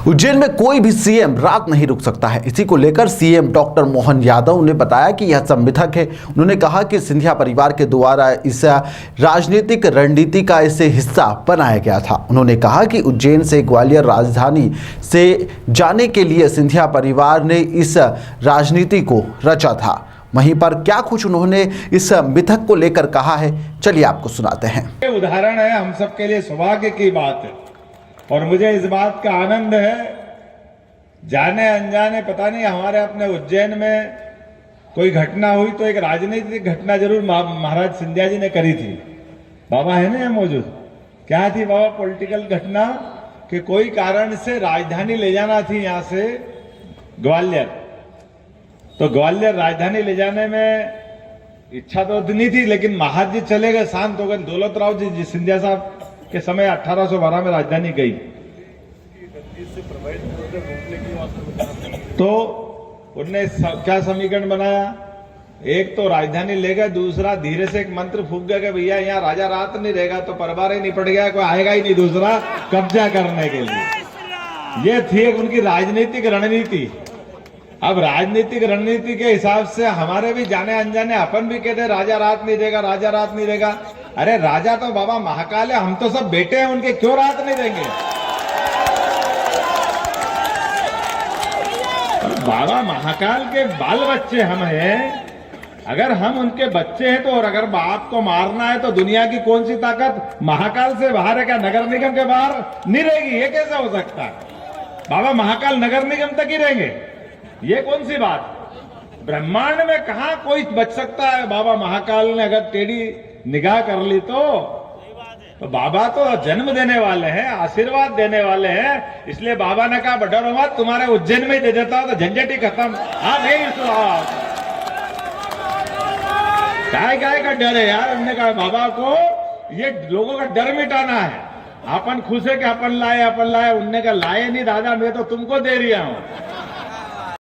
उज्जैन में कोई भी सीएम रात नहीं रुक सकता है। इसी को लेकर सीएम डॉक्टर मोहन यादव ने बताया कि यह संविधान है। उन्होंने कहा कि सिंधिया परिवार के द्वारा इस राजनीतिक रणनीति का इसे हिस्सा बनाया गया था। उन्होंने कहा कि उज्जैन से ग्वालियर राजधानी से जाने के लिए सिंधिया परिवार ने इस राजनीति को रचा था। वहीं पर क्या कुछ उन्होंने इस मिथक को लेकर कहा है, चलिए आपको सुनाते हैं। उदाहरण है, हम सबके लिए सौभाग्य की बात है और मुझे इस बात का आनंद है, जाने अनजाने पता नहीं हमारे अपने उज्जैन में कोई घटना हुई तो एक राजनीतिक घटना जरूर महाराज सिंधिया जी ने करी थी। बाबा है ना मौजूद? क्या थी बाबा पॉलिटिकल घटना? कि कोई कारण से राजधानी ले जाना थी यहाँ से ग्वालियर, तो ग्वालियर राजधानी ले जाने में इच्छा तो नहीं थी, लेकिन महाराज जी चले गए, शांत हो गए। दौलत राव जी सिंधिया साहब के समय 1812 में राजधानी गई, तो उनने क्या समीकरण बनाया? एक तो राजधानी ले गए, दूसरा धीरे से एक मंत्र फूंक गया कि भैया यहाँ राजा रात नहीं रहेगा तो परिवार ही निपट गया, कोई आएगा ही नहीं दूसरा कब्जा करने के लिए। ये थी एक उनकी राजनीतिक रणनीति। अब राजनीतिक रणनीति के हिसाब से हमारे भी जाने अनजाने अपन भी कहते राजा रात नहीं देगा, राजा रात नहीं देगा। अरे राजा तो बाबा महाकाल है, हम तो सब बेटे हैं उनके, क्यों रात नहीं देंगे? बाबा महाकाल के बाल बच्चे हम हैं। अगर हम उनके बच्चे हैं तो, और अगर बाप को मारना है तो दुनिया की कौन सी ताकत महाकाल से बाहर है? क्या नगर निगम के बाहर नहीं रहेगी? ये कैसे हो सकता है? बाबा महाकाल नगर निगम तक ही रहेंगे, ये कौन सी बात? ब्रह्मांड में कहां कोई बच सकता है? बाबा महाकाल ने अगर टेढ़ी निगाह कर ली तो बाबा तो जन्म देने वाले हैं, आशीर्वाद देने वाले हैं। इसलिए बाबा ने कहा डरो मत, तुम्हारे उज्जैन में ही दे देता तो झंझट ही खत्म। हाँ नहीं काय का डर है यार? हमने कहा बाबा को ये लोगों का डर मिटाना है। अपन खुश है कि अपन लाए। उनने कहा लाए नहीं दादा, मैं तो तुमको दे रहा हूं।